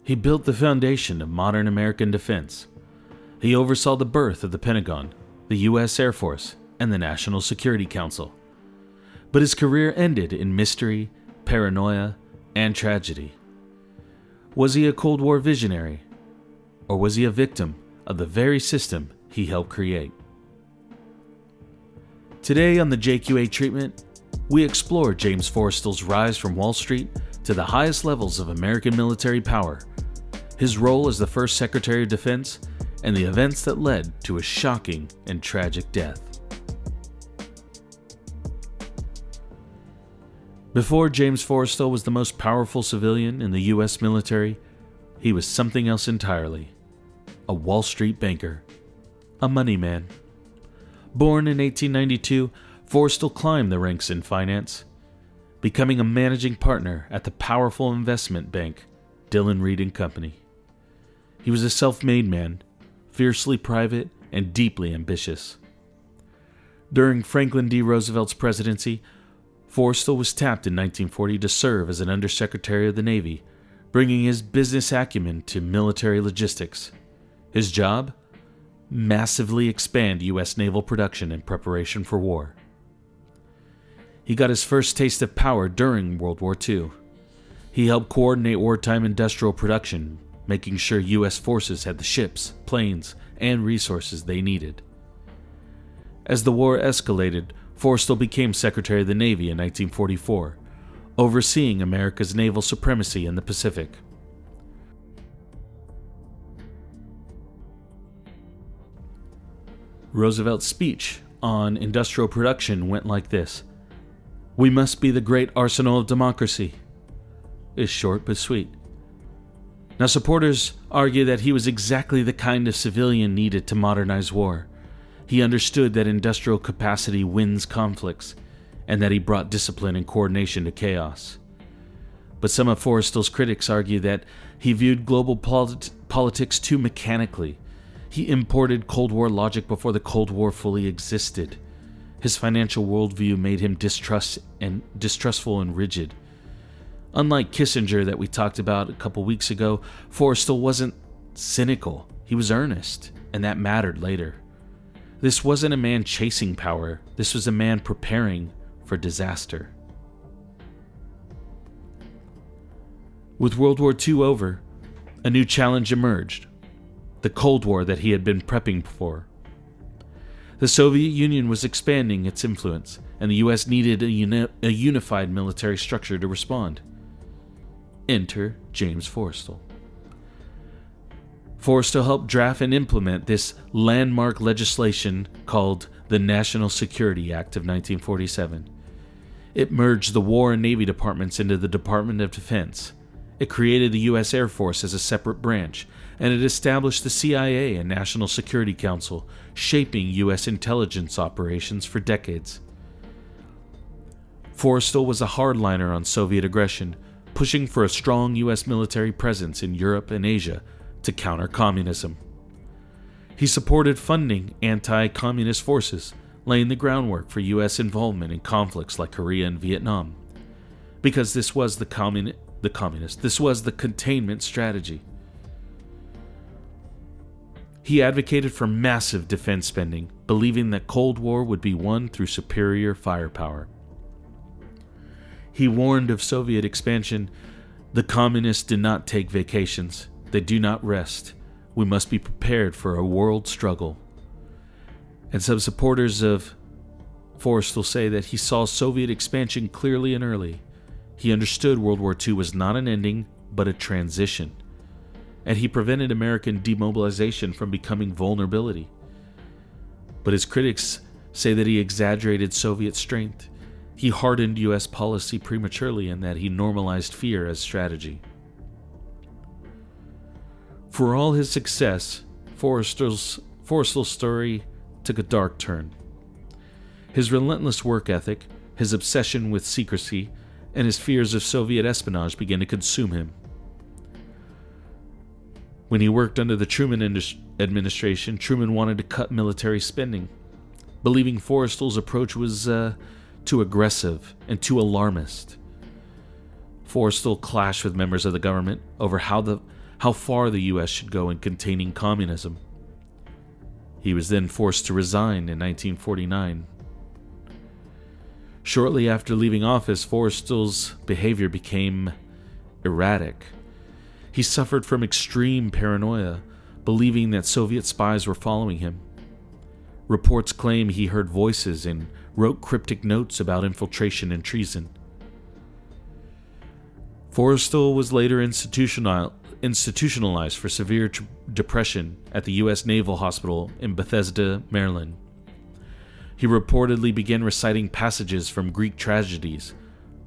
He built the foundation of modern American defense. He oversaw the birth of the Pentagon, the U.S. Air Force, and the National Security Council. But his career ended in mystery, paranoia, and tragedy. Was he a Cold War visionary? Or was he a victim of the very system he helped create? Today on the JQA Treatment, we explore James Forrestal's rise from Wall Street to the highest levels of American military power, his role as the first Secretary of Defense, and the events that led to his shocking and tragic death. Before James Forrestal was the most powerful civilian in the U.S. military, he was something else entirely. A Wall Street banker. A money man. Born in 1892, Forrestal climbed the ranks in finance, becoming a managing partner at the powerful investment bank, Dillon Read & Company. He was a self-made man, fiercely private and deeply ambitious. During Franklin D. Roosevelt's presidency, Forrestal was tapped in 1940 to serve as an Undersecretary of the Navy, bringing his business acumen to military logistics. His job? Massively expand U.S. naval production in preparation for war. He got his first taste of power during World War II. He helped coordinate wartime industrial production, making sure U.S. forces had the ships, planes, and resources they needed. As the war escalated, Forrestal became Secretary of the Navy in 1944, overseeing America's naval supremacy in the Pacific. Roosevelt's speech on industrial production went like this: "We must be the great arsenal of democracy." It's short but sweet. Now, supporters argue that he was exactly the kind of civilian needed to modernize war. He understood that industrial capacity wins conflicts, and that he brought discipline and coordination to chaos. But some of Forrestal's critics argue that he viewed global politics too mechanically. He imported Cold War logic before the Cold War fully existed. His financial worldview made him distrustful and rigid. Unlike Kissinger that we talked about a couple weeks ago, Forrestal wasn't cynical. He was earnest, and that mattered later. This wasn't a man chasing power. This was a man preparing for disaster. With World War II over, a new challenge emerged: the Cold War that he had been prepping for. The Soviet Union was expanding its influence, and the U.S. needed a unified military structure to respond. Enter James Forrestal. Forrestal helped draft and implement this landmark legislation called the National Security Act of 1947. It merged the War and Navy departments into the Department of Defense. It created the U.S. Air Force as a separate branch, and it established the CIA and National Security Council, shaping U.S. intelligence operations for decades. Forrestal was a hardliner on Soviet aggression, pushing for a strong U.S. military presence in Europe and Asia to counter communism. He supported funding anti-communist forces, laying the groundwork for U.S. involvement in conflicts like Korea and Vietnam, because this was the containment strategy. He advocated for massive defense spending, believing that Cold War would be won through superior firepower. He warned of Soviet expansion. The communists did not take vacations. They do not rest. We must be prepared for a world struggle. And some supporters of Forrestal say that he saw Soviet expansion clearly and early. He understood World War II was not an ending, but a transition. And he prevented American demobilization from becoming vulnerability. But his critics say that he exaggerated Soviet strength. He hardened U.S. policy prematurely, and that he normalized fear as strategy. For all his success, Forrestal's story took a dark turn. His relentless work ethic, his obsession with secrecy, and his fears of Soviet espionage began to consume him. When he worked under the Truman administration, Truman wanted to cut military spending, believing Forrestal's approach was too aggressive and too alarmist. Forrestal clashed with members of the government over how far the U.S. should go in containing communism. He was then forced to resign in 1949. Shortly after leaving office, Forrestal's behavior became erratic. He suffered from extreme paranoia, believing that Soviet spies were following him. Reports claim he heard voices and wrote cryptic notes about infiltration and treason. Forrestal was later institutionalized for severe depression at the U.S. Naval Hospital in Bethesda, Maryland. He reportedly began reciting passages from Greek tragedies,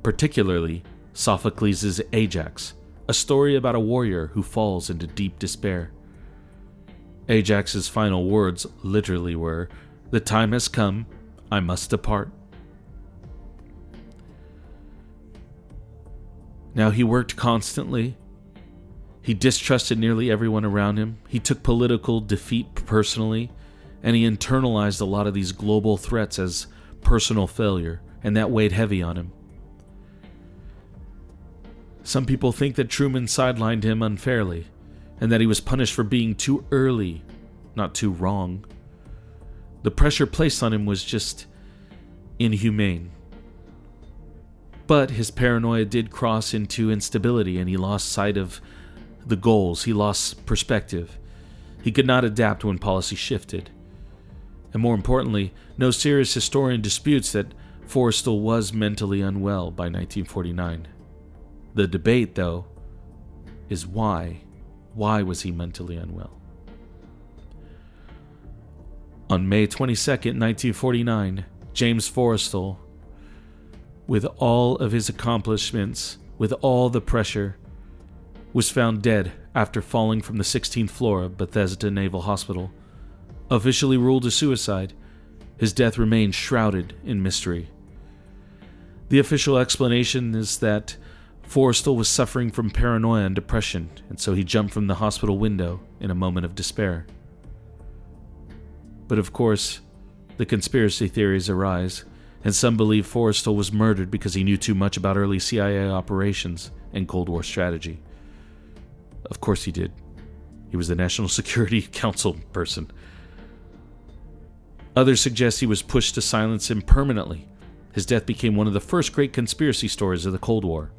particularly Sophocles' Ajax, a story about a warrior who falls into deep despair. Ajax's final words literally were, "The time has come, I must depart." Now, he worked constantly. He distrusted nearly everyone around him. He took political defeat personally, and he internalized a lot of these global threats as personal failure, and that weighed heavy on him. Some people think that Truman sidelined him unfairly, and that he was punished for being too early, not too wrong. The pressure placed on him was just inhumane. But his paranoia did cross into instability, and he lost sight of the goals. He lost perspective. He could not adapt when policy shifted. And more importantly, no serious historian disputes that Forrestal was mentally unwell by 1949. The debate, though, is why. Why was he mentally unwell? On May 22, 1949, James Forrestal, with all of his accomplishments, with all the pressure, was found dead after falling from the 16th floor of Bethesda Naval Hospital. Officially ruled a suicide, his death remains shrouded in mystery. The official explanation is that Forrestal was suffering from paranoia and depression, and so he jumped from the hospital window in a moment of despair. But of course, the conspiracy theories arise, and some believe Forrestal was murdered because he knew too much about early CIA operations and Cold War strategy. Of course he did. He was the National Security Council person. Others suggest he was pushed to silence him permanently. His death became one of the first great conspiracy stories of the Cold War.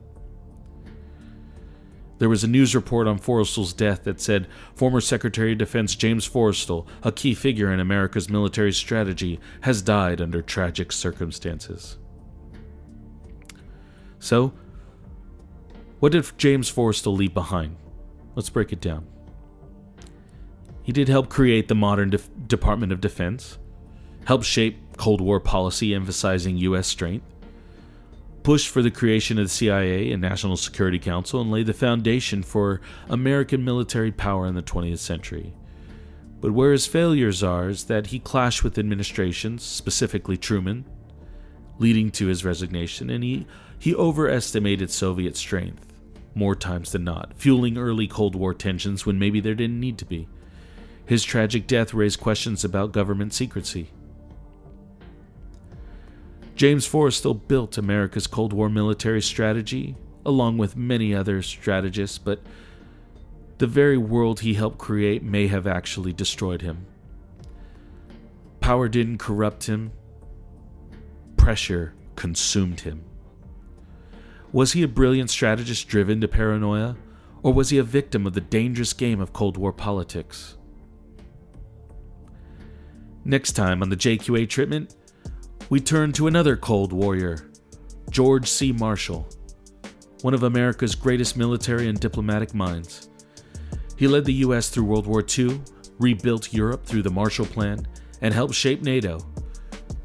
There was a news report on Forrestal's death that said, "Former Secretary of Defense James Forrestal, a key figure in America's military strategy, has died under tragic circumstances." So, what did James Forrestal leave behind? Let's break it down. He did help create the modern Department of Defense, helped shape Cold War policy emphasizing U.S. strength, pushed for the creation of the CIA and National Security Council, and laid the foundation for American military power in the 20th century. But where his failures are is that he clashed with administrations, specifically Truman, leading to his resignation, and he overestimated Soviet strength, more times than not, fueling early Cold War tensions when maybe there didn't need to be. His tragic death raised questions about government secrecy. James Forrestal built America's Cold War military strategy, along with many other strategists, but the very world he helped create may have actually destroyed him. Power didn't corrupt him. Pressure consumed him. Was he a brilliant strategist driven to paranoia, or was he a victim of the dangerous game of Cold War politics? Next time on the JQA treatment, we turn to another cold warrior, George C. Marshall, one of America's greatest military and diplomatic minds. He led the U.S. through World War II, rebuilt Europe through the Marshall Plan, and helped shape NATO.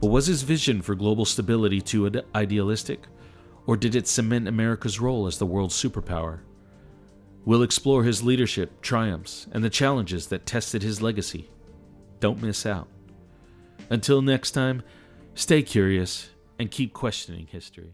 But was his vision for global stability too idealistic, or did it cement America's role as the world's superpower? We'll explore his leadership, triumphs, and the challenges that tested his legacy. Don't miss out. Until next time, stay curious and keep questioning history.